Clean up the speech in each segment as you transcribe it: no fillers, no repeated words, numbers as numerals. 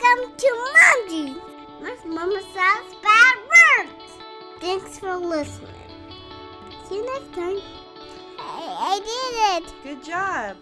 Welcome to Momji. My mama says bad words. Thanks for listening. See you next time. Hey, I did it. Good job.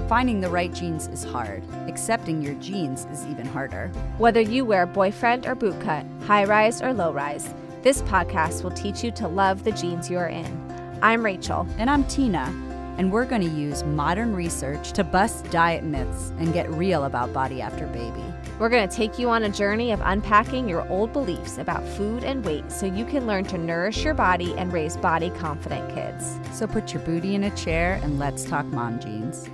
Finding the right jeans is hard. Accepting your jeans is even harder. Whether you wear boyfriend or bootcut, high-rise or low-rise, this podcast will teach you to love the jeans you're in. I'm Rachel. And I'm Tina, and we're going to use modern research to bust diet myths and get real about body after baby. We're going to take you on a journey of unpacking your old beliefs about food and weight so you can learn to nourish your body and raise body-confident kids. So put your booty in a chair and let's talk mom jeans.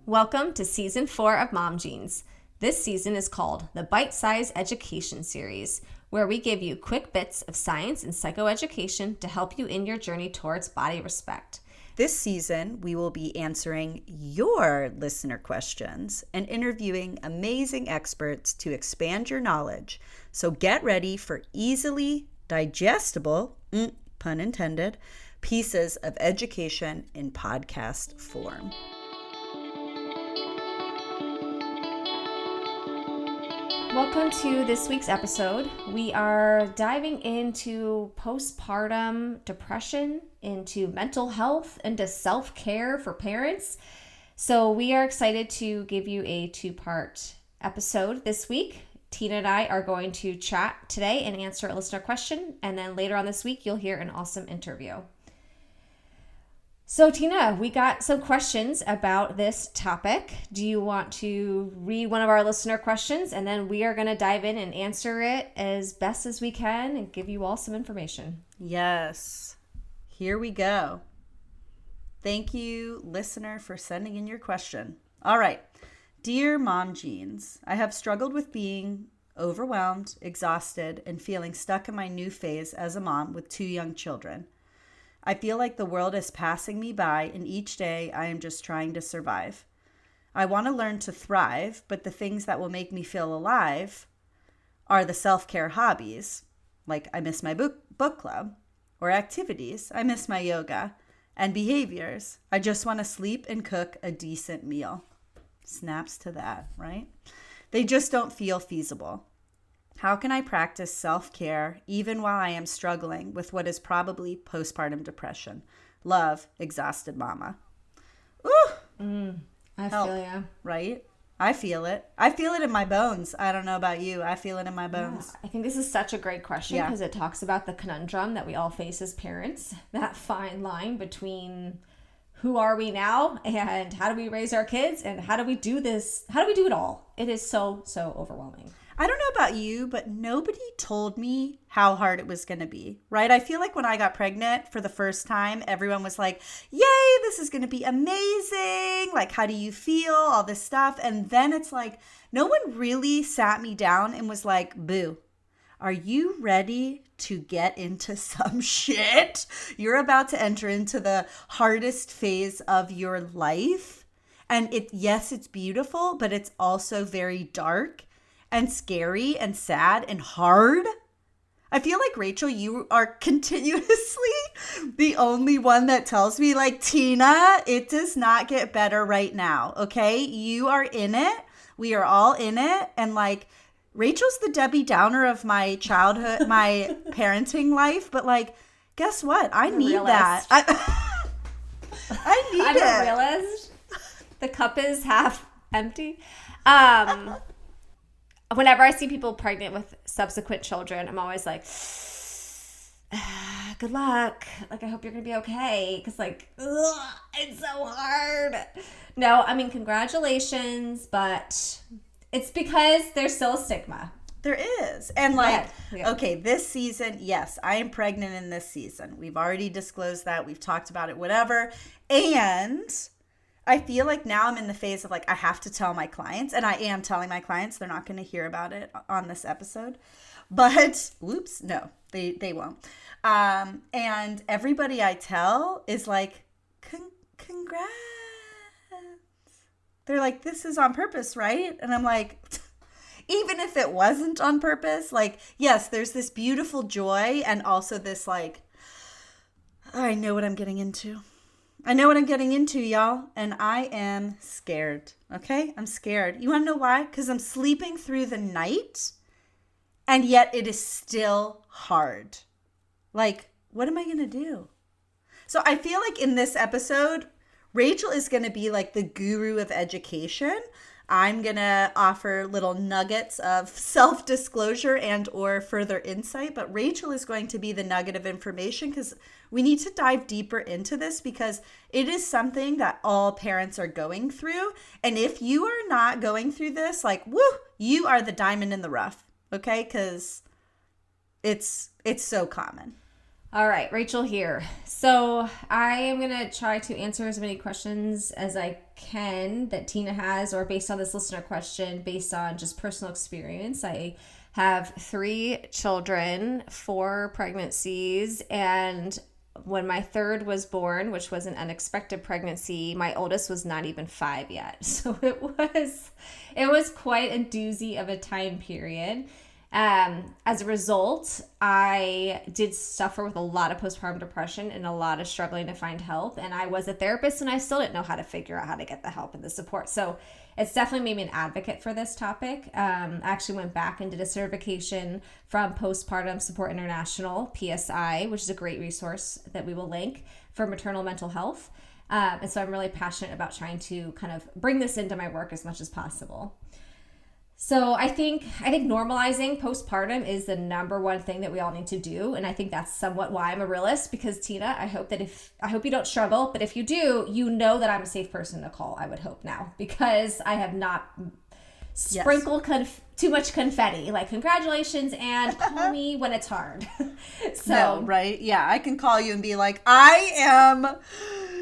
Welcome to Season 4 of Mom Jeans. This season is called the Bite Size Education Series, where we give you quick bits of science and psychoeducation to help you in your journey towards body respect. This season, we will be answering your listener questions and interviewing amazing experts to expand your knowledge. So get ready for easily digestible, pun intended, pieces of education in podcast form. Welcome to this week's episode. We are diving into postpartum depression, into mental health, into self-care for parents. So we are excited to give you a two-part episode this week. Tina and I are going to chat today and answer a listener question. And then later on this week, you'll hear an awesome interview. So Tina, we got some questions about this topic. Do you want to read one of our listener questions? And then we are going to dive in and answer it as best as we can and give you all some information. Yes. Here we go. Thank you, listener, for sending in your question. All right. Dear Mom Jeans, I have struggled with being overwhelmed, exhausted, and feeling stuck in my new phase as a mom with 2 young children. I feel like the world is passing me by, and each day I am just trying to survive. I want to learn to thrive, but the things that will make me feel alive are the self-care hobbies, like I miss my book club, or activities, I miss my yoga, and behaviors. I just want to sleep and cook a decent meal. Snaps to that, right? They just don't feel feasible. How can I practice self-care even while I am struggling with what is probably postpartum depression? Love, exhausted mama. Ooh. I Help, feel you. right? I feel it. I feel it in my bones. I don't know about you. I feel it in my bones. Yeah, I think this is such a great question because it talks about the conundrum that we all face as parents, that fine line between who are we now and how do we raise our kids and how do we do this? How do we do it all? It is so overwhelming. I don't know about you, but nobody told me how hard it was going to be, right? I feel like when I got pregnant for the first time, everyone was like, yay, this is going to be amazing. Like, how do you feel? All this stuff. And then it's like, no one really sat me down and was like, boo, are you ready to get into some shit? You're about to enter into the hardest phase of your life. And yes, it's beautiful, but it's also very dark and scary and sad and hard. I feel like, Rachel, you are continuously the only one that tells me, like, Tina, it does not get better right now, okay? You are in it. We are all in it. And, like, Rachel's the Debbie Downer of my childhood, my parenting life. But, like, guess what? I need that. I need I'm it. a realist. The cup is half empty. Whenever I see people pregnant with subsequent children, I'm always like, good luck. Like, I hope you're going to be okay. Because, like, it's so hard. No, I mean, congratulations. But it's because there's still a stigma. There is. And like, Yeah. Okay, this season, yes, I am pregnant in this season. We've already disclosed that. We've talked about it, whatever. And I feel like now I'm in the phase of like, I have to tell my clients, and I am telling my clients. They're not going to hear about it on this episode, but whoops, no, they won't. And everybody I tell is like, congrats. They're like, this is on purpose, right? And I'm like, even if it wasn't on purpose, like, yes, there's this beautiful joy and also this like, I know what I'm getting into. I know what I'm getting into, y'all. And I am scared. Okay? I'm scared. You want to know why? Because I'm sleeping through the night and yet it is still hard. Like, what am I going to do? So I feel like in this episode, Rachel is going to be like the guru of education. I'm going to offer little nuggets of self-disclosure and or further insight, but Rachel is going to be the nugget of information because we need to dive deeper into this because it is something that all parents are going through. And if you are not going through this, like, woo, you are the diamond in the rough, okay? Because it's so common. All right, Rachel here. So I am going to try to answer as many questions as I can that Tina has, or based on this listener question, based on just personal experience. I have 3 children, 4 pregnancies, and when my third was born, which was an unexpected pregnancy, my oldest was not even 5 yet. So it was quite a doozy of a time period. As a result, I did suffer with a lot of postpartum depression and a lot of struggling to find help. And I was a therapist and I still didn't know how to figure out how to get the help and the support. So it's definitely made me an advocate for this topic. I actually went back and did a certification from Postpartum Support International, PSI, which is a great resource that we will link for maternal mental health. And so I'm really passionate about trying to kind of bring this into my work as much as possible. So I think normalizing postpartum is the number one thing that we all need to do. And I think that's somewhat why I'm a realist, because Tina, I hope you don't struggle, but if you do, you know that I'm a safe person to call, I would hope now, because I have not sprinkled too much confetti, like congratulations and call me when it's hard. So no, right? Yeah, I can call you and be like, I am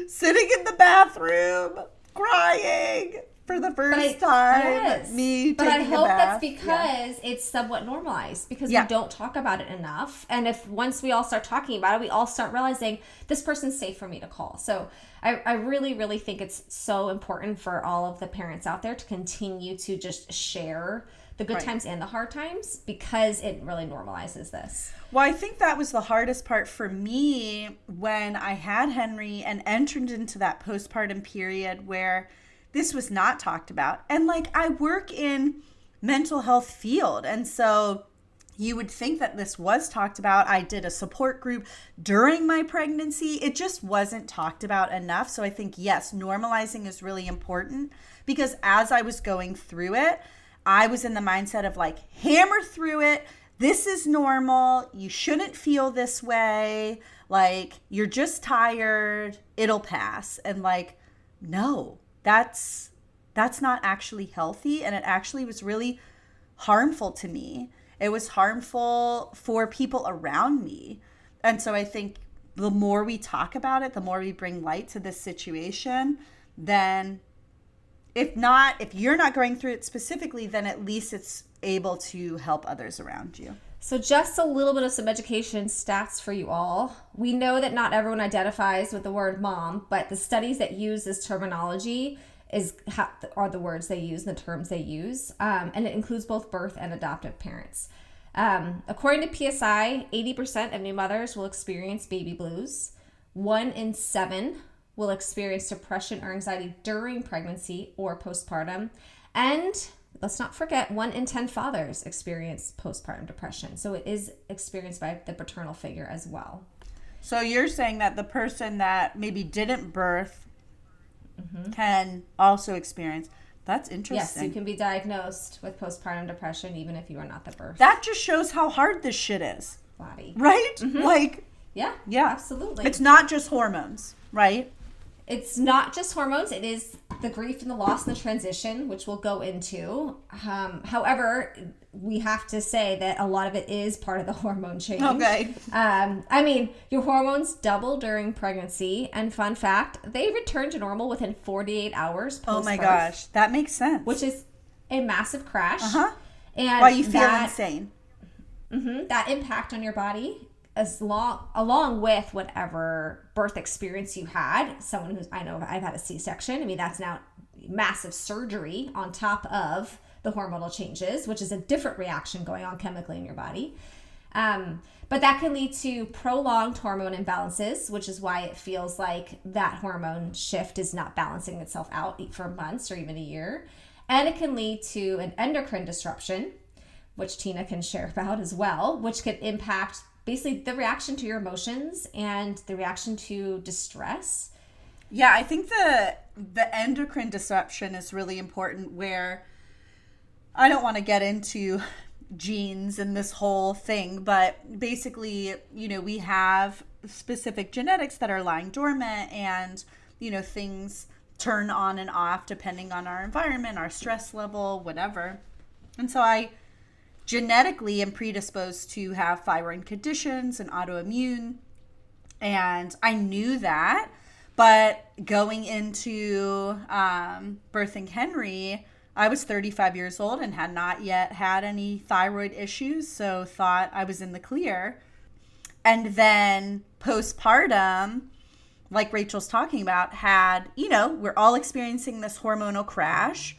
sitting in the bathroom crying for the first time. Yes. But I hope that's because it's somewhat normalized, because we don't talk about it enough. And if once we all start talking about it, we all start realizing this person's safe for me to call. So I really, really think it's so important for all of the parents out there to continue to just share the good times and the hard times, because it really normalizes this. Well, I think that was the hardest part for me when I had Henry and entered into that postpartum period where this was not talked about. And like, I work in mental health field. And so you would think that this was talked about. I did a support group during my pregnancy. It just wasn't talked about enough. So I think, yes, normalizing is really important, because as I was going through it, I was in the mindset of like, hammer through it. This is normal. You shouldn't feel this way. Like, you're just tired. It'll pass. And like, no. That's not actually healthy, and it actually was really harmful to me. It was harmful for people around me. And so I think the more we talk about it, the more we bring light to this situation, then if you're not going through it specifically, then at least it's able to help others around you. So just a little bit of some education stats for you all. We know that not everyone identifies with the word mom, but the studies that use this terminology are the words they use, the terms they use, and it includes both birth and adoptive parents. According to PSI, 80% of new mothers will experience baby blues. 1 in 7 will experience depression or anxiety during pregnancy or postpartum. And let's not forget, 1 in 10 fathers experience postpartum depression. So it is experienced by the paternal figure as well. So you're saying that the person that maybe didn't birth can also experience. That's interesting. Yes, you can be diagnosed with postpartum depression even if you are not the birth. That just shows how hard this shit is. Body. Right? Mm-hmm. Like, yeah, absolutely. It's not just hormones, right? It's not just hormones. It is the grief and the loss and the transition, which we'll go into. However, we have to say that a lot of it is part of the hormone change. Okay. I mean, your hormones double during pregnancy, and fun fact, they return to normal within 48 hours post-birth. Oh my gosh, that makes sense. Which is a massive crash. Uh-huh. And why you feel insane. That impact on your body along with whatever birth experience you had. Someone who's, I know I've had a C-section. I mean, that's now massive surgery on top of the hormonal changes, which is a different reaction going on chemically in your body. But that can lead to prolonged hormone imbalances, which is why it feels like that hormone shift is not balancing itself out for months or even a year. And it can lead to an endocrine disruption, which Tina can share about as well, which could impact basically the reaction to your emotions and the reaction to distress. Yeah, I think the endocrine disruption is really important, where I don't want to get into genes and this whole thing, but basically, we have specific genetics that are lying dormant, and, things turn on and off depending on our environment, our stress level, whatever. And so I genetically am predisposed to have thyroid conditions and autoimmune, and I knew that. But going into birthing Henry, I was 35 years old and had not yet had any thyroid issues, so thought I was in the clear. And then postpartum, like Rachel's talking about, had, we're all experiencing this hormonal crash.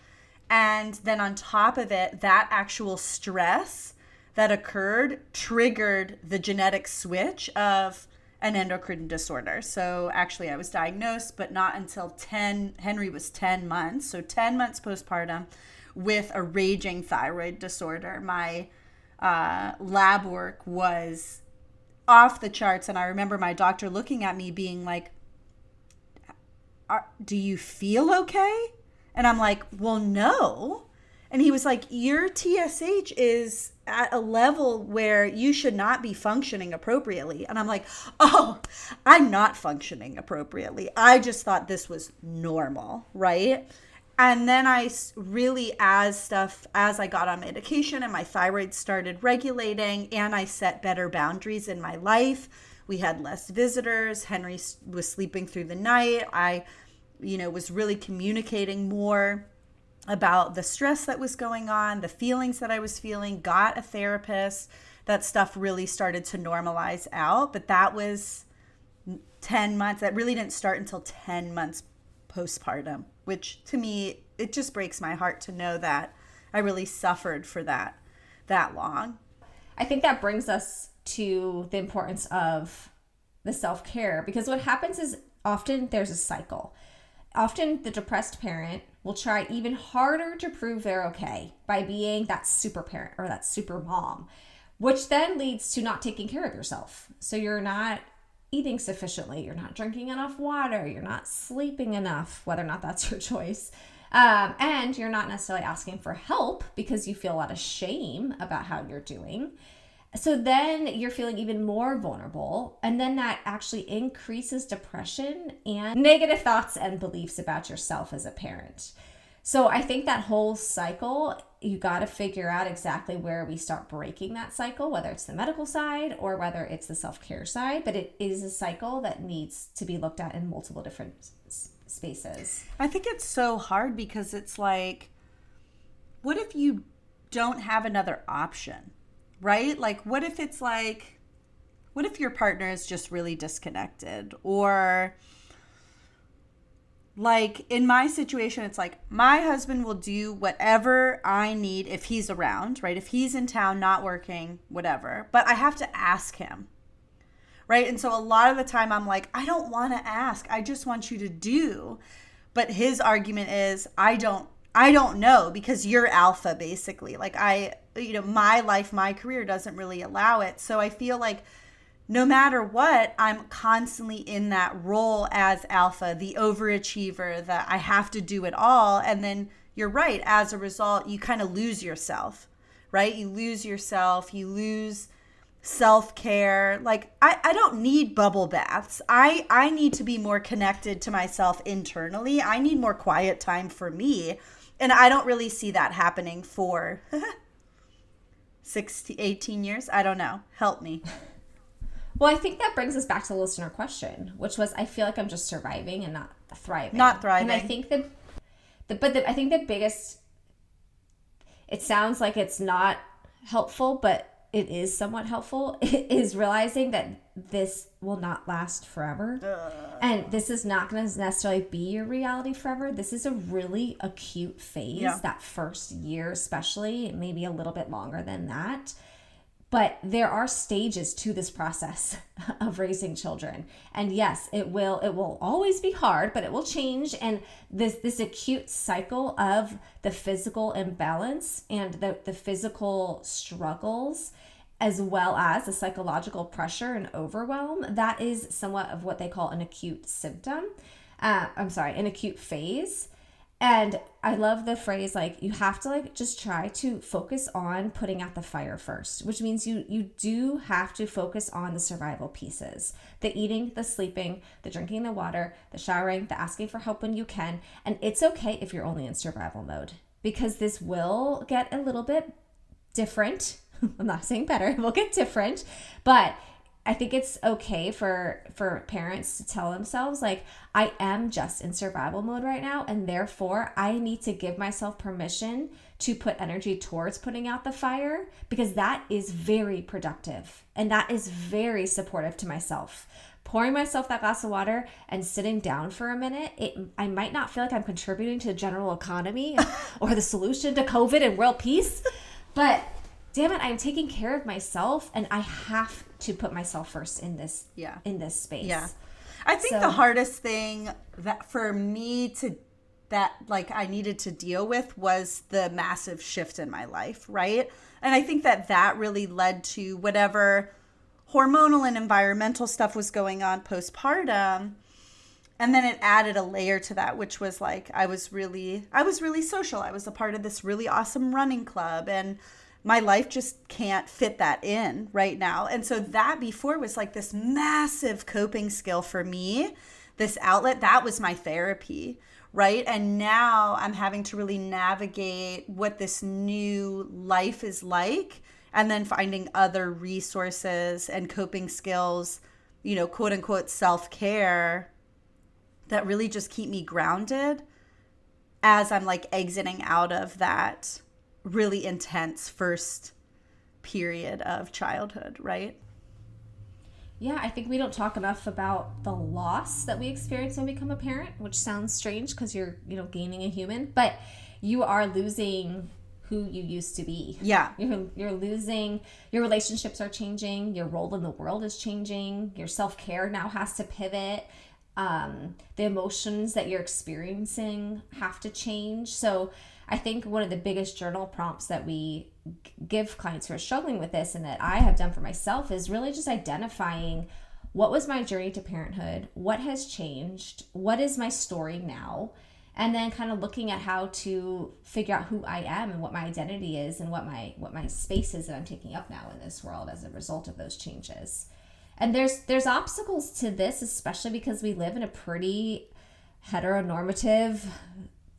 And then on top of it, that actual stress that occurred triggered the genetic switch of an endocrine disorder. So actually I was diagnosed, but not until Henry was 10 months. So 10 months postpartum with a raging thyroid disorder. My lab work was off the charts. And I remember my doctor looking at me being like, do you feel okay? And I'm like, well, no. And he was like, your TSH is at a level where you should not be functioning appropriately. And I'm like, oh, I'm not functioning appropriately. I just thought this was normal, right? And then I really, as I got on medication and my thyroid started regulating and I set better boundaries in my life, we had less visitors. Henry was sleeping through the night. I was really communicating more about the stress that was going on, the feelings that I was feeling, got a therapist. That stuff really started to normalize out. But that was 10 months. That really didn't start until 10 months postpartum, which to me, it just breaks my heart to know that I really suffered for that long. I think that brings us to the importance of the self-care, because what happens is often there's a cycle. Often the depressed parent will try even harder to prove they're okay by being that super parent or that super mom, which then leads to not taking care of yourself. So you're not eating sufficiently, you're not drinking enough water, you're not sleeping enough, whether or not that's your choice. And you're not necessarily asking for help because you feel a lot of shame about how you're doing. So then you're feeling even more vulnerable, and then that actually increases depression and negative thoughts and beliefs about yourself as a parent. So I think that whole cycle, you got to figure out exactly where we start breaking that cycle, whether it's the medical side or whether it's the self-care side, but it is a cycle that needs to be looked at in multiple different spaces. I think it's so hard because it's like, what if you don't have another option? Right? Like, what if it's like, what if your partner is just really disconnected? Or like in my situation, it's like my husband will do whatever I need if he's around, right? If he's in town, not working, whatever. But I have to ask him, right? And so a lot of the time I'm like, I don't want to ask. I just want you to do. But his argument is, I don't know, because you're alpha, basically. Like my life, my career doesn't really allow it. So I feel like no matter what, I'm constantly in that role as alpha, the overachiever, that I have to do it all. And then you're right. As a result, you kind of lose yourself, right? You lose yourself. You lose self-care. Like I don't need bubble baths. I need to be more connected to myself internally. I need more quiet time for me. And I don't really see that happening for 18 years. I don't know. Help me. Well, I think that brings us back to the listener question, which was, I feel like I'm just surviving and not thriving. Not thriving. And I think I think the biggest, it sounds like it's not helpful, but it is somewhat helpful is realizing that this will not last forever. And this is not going to necessarily be your reality forever. This is a really acute phase, that first year especially, maybe a little bit longer than that. But there are stages to this process of raising children. And yes, it will always be hard, but it will change. And this acute cycle of the physical imbalance and the physical struggles, as well as the psychological pressure and overwhelm, that is somewhat of what they call an acute symptom. An acute phase. And I love the phrase, like, you have to just try to focus on putting out the fire first, which means you do have to focus on the survival pieces, the eating, the sleeping, the drinking the water, the showering, the asking for help when you can. And it's okay if you're only in survival mode, because this will get a little bit different. I'm not saying better, it will get different, but I think it's okay for parents to tell themselves, like, I am just in survival mode right now, and therefore I need to give myself permission to put energy towards putting out the fire, because that is very productive and that is very supportive to myself. Pouring myself that glass of water and sitting down for a minute, I might not feel like I'm contributing to the general economy or the solution to COVID and world peace, but damn it, I'm taking care of myself, and I have to put myself first in this space. Yeah. I think the hardest thing that for me I needed to deal with was the massive shift in my life, right? And I think that really led to whatever hormonal and environmental stuff was going on postpartum. And then it added a layer to that, which was like, I was really social. I was a part of this really awesome running club, and my life just can't fit that in right now. And so that before was like this massive coping skill for me, this outlet, that was my therapy, right? And now I'm having to really navigate what this new life is like, and then finding other resources and coping skills, quote unquote self-care, that really just keep me grounded as I'm like exiting out of that really intense first period of childhood, right? Yeah, I think we don't talk enough about the loss that we experience when we become a parent, which sounds strange because you're, gaining a human, but you are losing who you used to be. Yeah. You're losing, your relationships are changing, your role in the world is changing, your self-care now has to pivot. The emotions that you're experiencing have to change. So I think one of the biggest journal prompts that we give clients who are struggling with this, and that I have done for myself, is really just identifying, what was my journey to parenthood? What has changed? What is my story now? And then kind of looking at how to figure out who I am and what my identity is, and what my space is that I'm taking up now in this world as a result of those changes. And there's obstacles to this, especially because we live in a pretty heteronormative,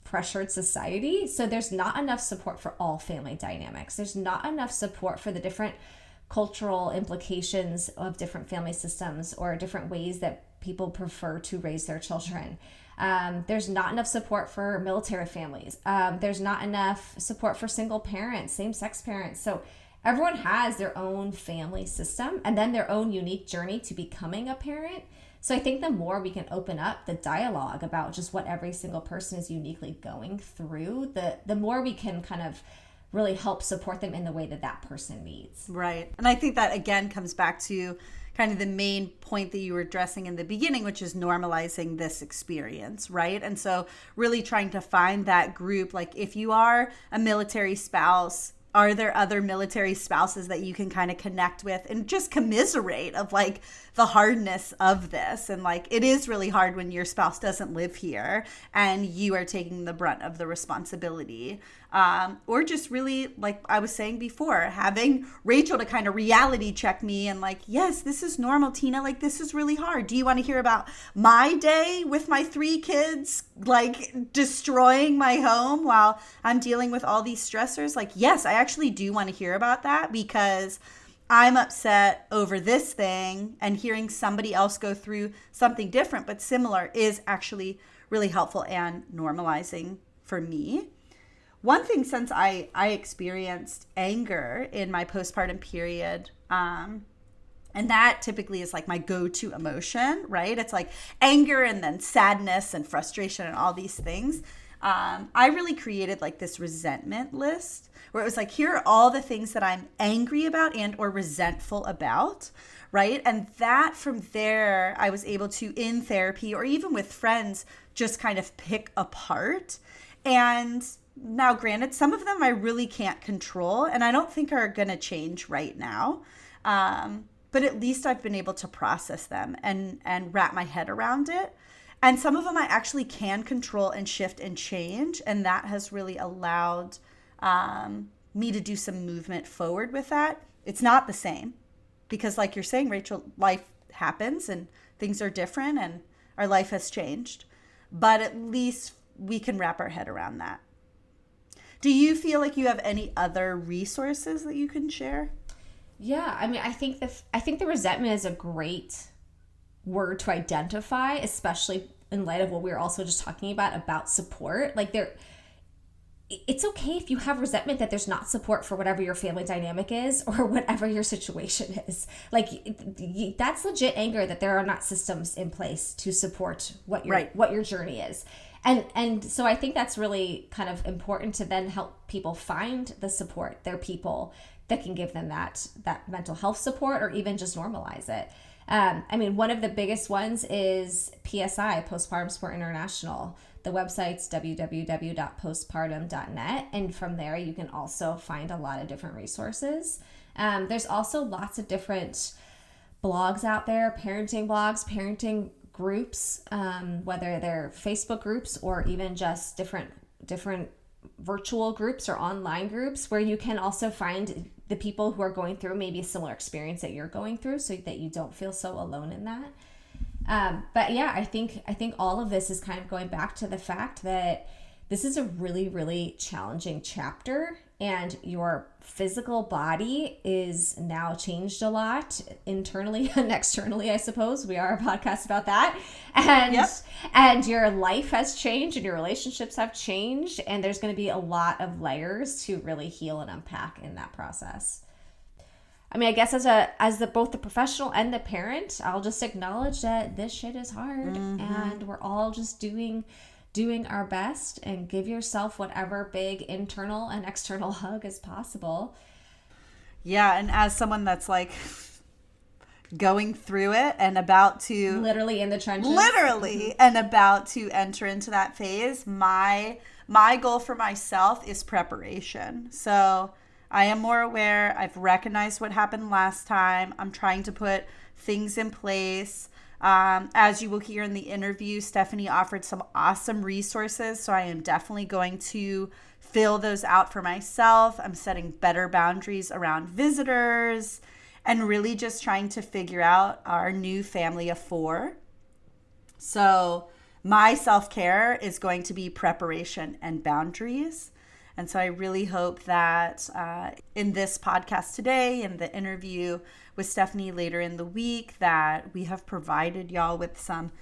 pressured society. So there's not enough support for all family dynamics. There's not enough support for the different cultural implications of different family systems or different ways that people prefer to raise their children. There's not enough support for military families. There's not enough support for single parents, same-sex parents. So everyone has their own family system and then their own unique journey to becoming a parent. So I think the more we can open up the dialogue about just what every single person is uniquely going through, the more we can kind of really help support them in the way that person needs. Right. And I think that, again, comes back to kind of the main point that you were addressing in the beginning, which is normalizing this experience, right? And so really trying to find that group, like if you are a military spouse, are there other military spouses that you can kind of connect with and just commiserate of like the hardness of this? And like, it is really hard when your spouse doesn't live here and you are taking the brunt of the responsibility. Or just really, like I was saying before, having Rachel to kind of reality check me and like, yes, this is normal, Tina. Like, this is really hard. Do you want to hear about my day with my 3 kids, like destroying my home while I'm dealing with all these stressors? Like, yes, I actually do want to hear about that because I'm upset over this thing, and hearing somebody else go through something different but similar is actually really helpful and normalizing for me. one thing, since I experienced anger in my postpartum period, and that typically is like my go-to emotion, right? It's like anger and then sadness and frustration and all these things. I really created like this resentment list where it was like, here are all the things that I'm angry about and or resentful about, right? And that from there, I was able to, in therapy or even with friends, just kind of pick apart. And now, granted, some of them I really can't control and I don't think are going to change right now. But at least I've been able to process them and wrap my head around it. And some of them I actually can control and shift and change. And that has really allowed me to do some movement forward with that. It's not the same because, like you're saying, Rachel, life happens and things are different and our life has changed. But at least we can wrap our head around that. Do you feel like you have any other resources that you can share? Yeah, I mean, I think the resentment is a great word to identify, especially in light of what we were also just talking about support. Like it's okay if you have resentment that there's not support for whatever your family dynamic is or whatever your situation is. Like that's legit anger that there are not systems in place to support what your journey is. And so I think that's really kind of important to then help people find the support, their people that can give them that mental health support or even just normalize it. I mean, one of the biggest ones is PSI, Postpartum Support International. The website's www.postpartum.net. And from there, you can also find a lot of different resources. There's also lots of different blogs out there, parenting blogs, parenting groups, whether they're Facebook groups or even just different virtual groups or online groups where you can also find the people who are going through maybe a similar experience that you're going through so that you don't feel so alone in that. But yeah, I think all of this is kind of going back to the fact that this is a really, really challenging chapter and your physical body is now changed a lot internally and externally, I suppose. We are a podcast about that. And your life has changed and your relationships have changed. And there's going to be a lot of layers to really heal and unpack in that process. I mean, I guess as both the professional and the parent, I'll just acknowledge that this shit is hard and we're all just doing our best, and give yourself whatever big internal and external hug is possible. Yeah, and as someone that's like going through it and about to literally in the trenches, and about to enter into that phase, my goal for myself is preparation. So I am more aware. I've recognized what happened last time. I'm trying to put things in place. As you will hear in the interview, Stephanie offered some awesome resources, so I am definitely going to fill those out for myself. I'm setting better boundaries around visitors and really just trying to figure out our new family of 4. So my self-care is going to be preparation and boundaries. And so I really hope that in this podcast today, in the interview with Stephanie later in the week, that we have provided y'all with some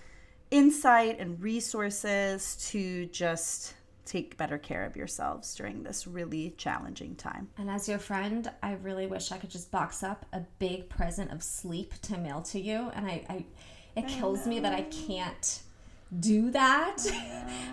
insight and resources to just take better care of yourselves during this really challenging time. And as your friend, I really wish I could just box up a big present of sleep to mail to you. And it kills me that I can't do that.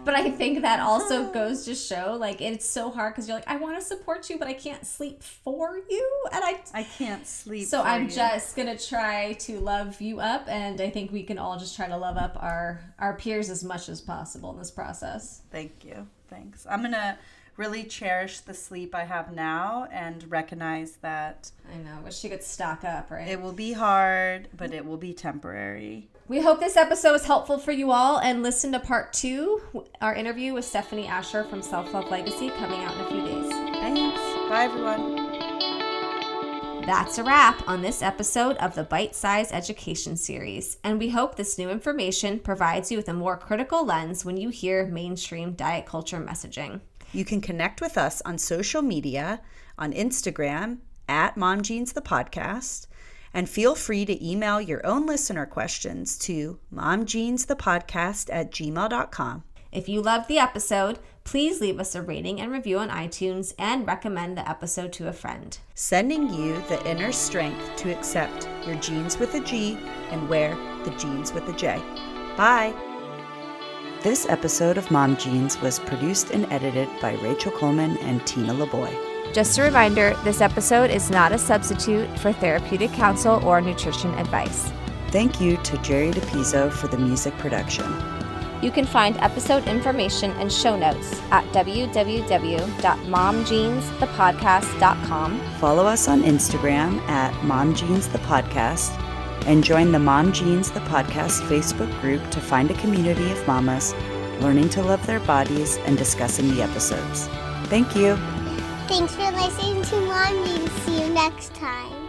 But I think that also goes to show, like, it's so hard because you're like, I want to support you, but I can't sleep for you. And I can't sleep so I'm you. Just going to try to love you up. And I think we can all just try to love up our peers as much as possible in this process. Thank you. Thanks. I'm going to really cherish the sleep I have now and recognize that I know, wish you could stock up, right? It will be hard, but it will be temporary. We hope this episode was helpful for you all, and listen to part 2, our interview with Stephanie Asher from Self Love Legacy, coming out in a few days. Thanks. Bye, everyone. That's a wrap on this episode of the Bite Size Education Series, and we hope this new information provides you with a more critical lens when you hear mainstream diet culture messaging. You can connect with us on social media, on Instagram, @MomJeansThePodcast, and feel free to email your own listener questions to momjeansthepodcast@gmail.com. If you loved the episode, please leave us a rating and review on iTunes and recommend the episode to a friend. Sending you the inner strength to accept your genes with a G and wear the jeans with a J. Bye. This episode of Mom Jeans was produced and edited by Rachel Coleman and Tina LeBoy. Just a reminder, this episode is not a substitute for therapeutic counsel or nutrition advice. Thank you to Jerry DePizzo for the music production. You can find episode information and show notes at www.momjeansthepodcast.com. Follow us on Instagram at MomJeansThePodcast and join the Mom Jeans the Podcast Facebook group to find a community of mamas learning to love their bodies and discussing the episodes. Thank you. Thanks for listening to Mom Jeans. See you next time.